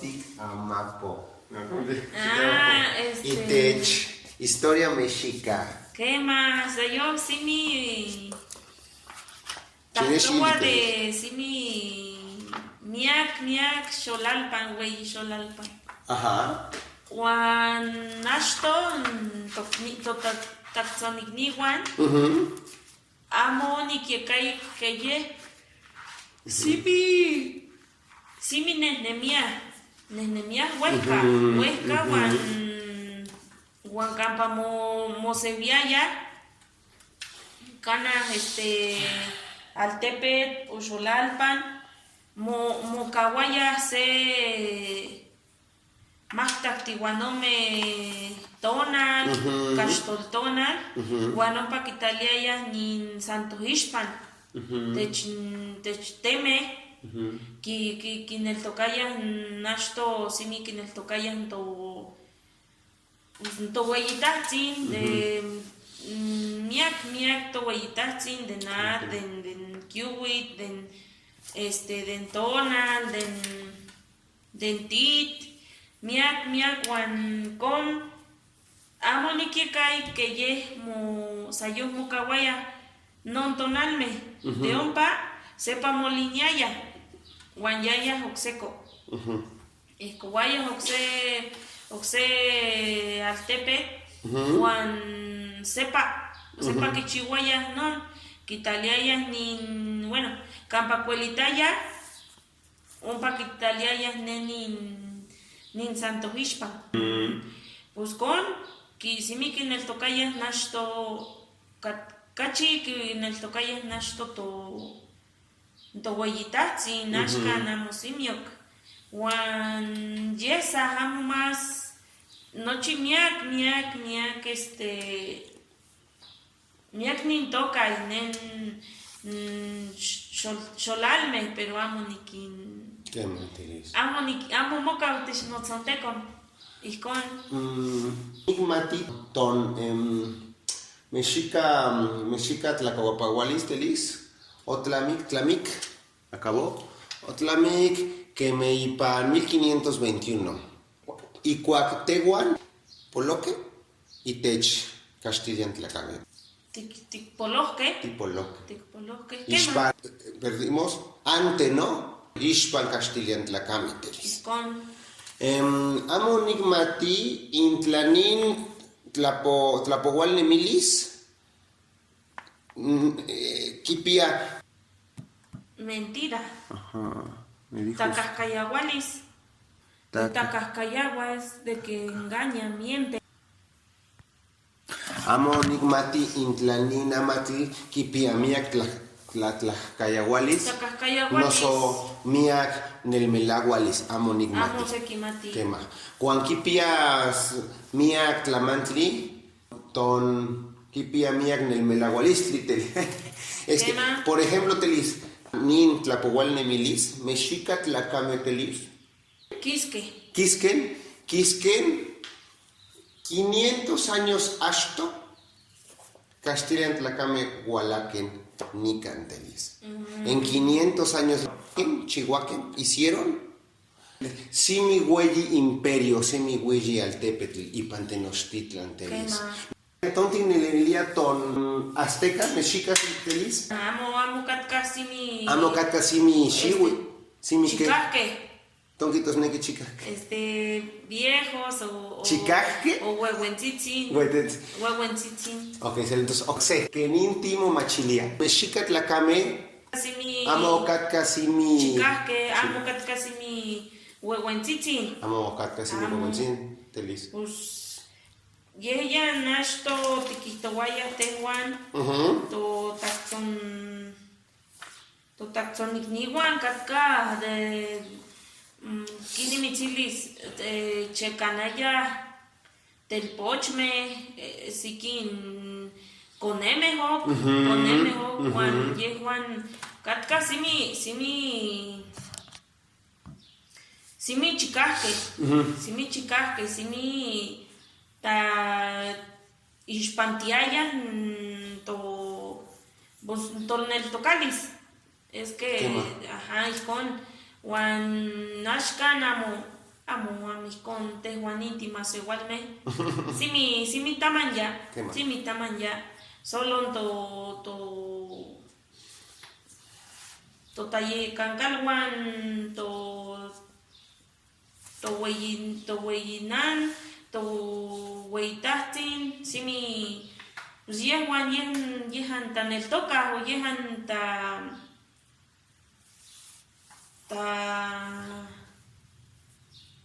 Otic Amapo. Itech, historia mexica. ¿Qué más? Yo sí mi ¿Tienes tactua límites? de sí mi miak xolalpan, güey, xolalpan. Ajá. Juan Ashton taxonicniwan amo ni que cae que ye simi nehnemia huesca Juan campa mo seviaya cana Altepet Uxolalpan mo kawaya se Mactactihuanome tonal, Castoltonal, Guanompa Quitaliaya nin Santo Hishpan, Techteme, Kinel Nashto, Simi Kinel Tocayan to Hueyitatzin, de Miak to Hueyitatzin, de Nar, den Kiwit, den Tonal, den Tit. Miak wan con amo ni que cae que ye mo sayo mo kawaya non tonalme de ompa sepa moliñaya wan yaya oxeco escobaya oxe altepe wan sepa que chihuaya non quitaliaya ni bueno campa cuelitaya ompa quitaliaya nin Santo Hishpan. Pues con simi que en el tocaya nashto cachi que en el tocaya nashto to hueyitatzi nashka namosimiok wan yesa hamu más nochi miak miak nin toca nen xolalme pero amo nikin ¿Qué mentiras? Amo moca tixnotzontekon. Ijkon. Igmati ton Mexica tlacahuapahualis telis, Tlamic, acabó, Otlamic que me ipan 1521. Icuactehuan, Poloque, y Tech, Castilla Tlacabe. Tikpoloque. Tipoloque. ¿Qué más? Perdimos, ante, ¿no? Ishpan Castilla Tlacame telis. Con. Amo nigmati intlanin tlapohual nemilis kipia. Mentira. Ajá, me dijo. Tacascayahualis. Tacascayagua es de que engaña, miente. Amo nigmati intlanin amati kipia miak tlacayahualis. Tacascayahualis. Noso miak nelmelagualis amo nigmati. Amo sekimati. Quema. Cuan kipias miak tlamantli, ton kipia miak nelmelagualis tritel. Por ejemplo, telis, nin tlapohual nemilis, mexica tlacame telis. Quisquen, 500 años ashto, Castilla Tlacame Hualaquen Nican telis. En 500 años Chihuahua hicieron simi hueyi imperio, semi hueyi altepetl y Pantenochtitlan telis. Entonces nilelia ton azteca, mexica telis. Amo katkasimi. Amo katkasimi shiwi. Simi que. Chicasque. Tonquitos neque chicasque. Viejos o ¿Chicasque? O huehuentzitzin. Huehuentzitzin. Ok, entonces, oxe, que nintimo machilia. Mexica tlacame. Amo katkasimi. Chicasque, amo katkasimi huehuentzitzin. Amo katkasimi huehuentzitzin. Telis. Pues, yeya nashto tikihtohuaya tehuan. To taxonicnihuan katka de Kini mitzilis checanaya telpochme sikin conemejo Juan yehuan katka simi chicasque simi ta ishpantiaya to nel es que ajá con Juan Nashkan amo a mis con tehuanítimas igualme. Si mi tamanya, ¿Qué más? si mi tamanya, solo to talle cangalwan, to hueyinan, to hueytahtin, si mi pues yehuan yehan tan el toca o yehan ta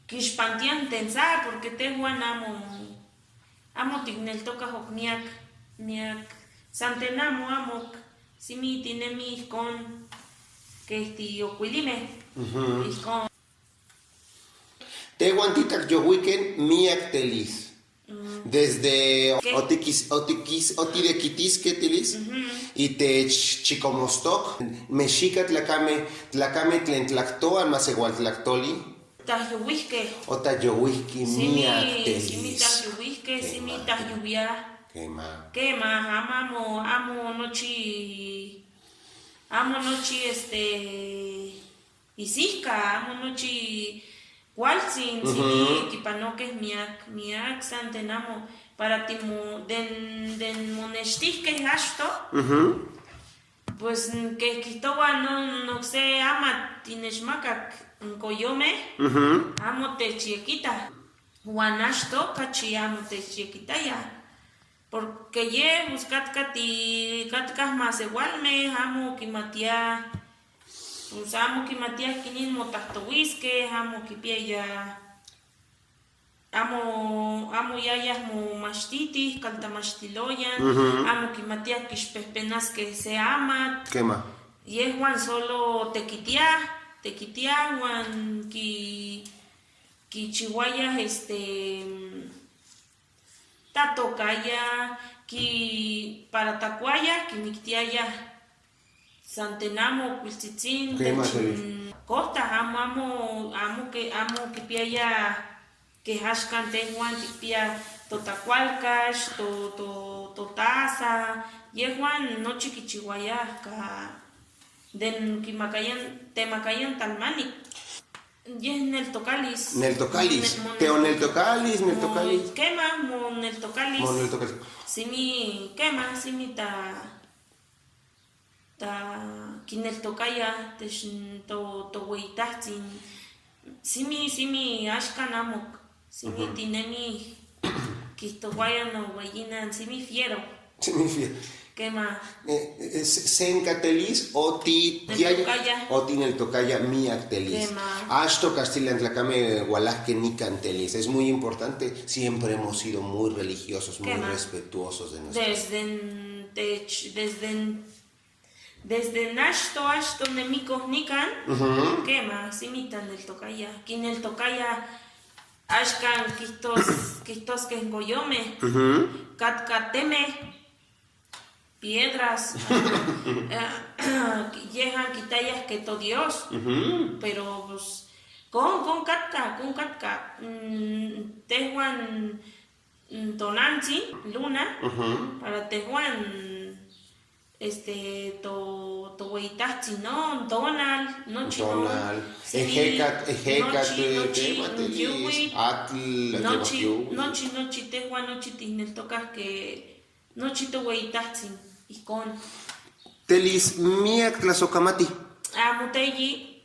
Kishpantian tensar porque tehuan amo tignel toca hok miak santenamo amok simi tinemi con que esti ocuilime con Tehuantitak yohuiken miak telis. Desde ¿Qué? otirequitisque telis y te chicomostok, mexica tlacame tlen tlactoa más igual tlactoli. tajuisque Otayohuisqui miak telis. simi tajuisque simi tajuvia Quema. amo nochi isisca amo nochi Walsin, simi kipanoques miak santenamo para timu den monestisque hasto, pues que quitoba no sé ama tineshmakak koyome, amo te chiquita, guanasto kachi amo te chiquita ya, porque ye buscat katkas más igualme amo kimatia. Pues amo que Matías Quinin motahtowisque, amo que pia amo yayas mo mastitis, caltamastiloyan, amo que Matías Quispepenas que se ama. Quema. Y es Juan solo tequitia, Juan que chihuayas tatocaya, que para tacuaya, que mictiaya. Santenamo, Quiltzitzin, Costa, amo que piaya que hashkan tehuan pia totacualcash, taza, yehuan no chiquichihuaya den temakayan talmani. Yes Neltocalis. Neltocalis. Teoneltocalis, Neltocalis. Quema, Moneltocalis. Moneltocalis. Simi, quema, simi ta kinel tokaya to weitahtin simi ashkan amok simi tinemi kistowaya no weyinan simi fiero Simi fiero. Quema. Sencatelis o tineltocaya miak telis. Ashto Castilan tlacame gualasque nicantelis. Es muy importante. Siempre hemos sido muy religiosos, muy respetuosos de nosotros. Desde Nashto Nemikos Nikan, quema, simitan el tocaya. Quien el tocaya Ashkan Quistos que engoyome, Catkateme, piedras, llegan quitayas que to Dios, pero pues, con Katka, Tehuan Tonanzi, Luna, para Tehuan. To weitahti no Donald nochi Ejecat nochi tehuan nochi tihneltocas que nochi to weitahti y con telis miak tlazocamati amuteyi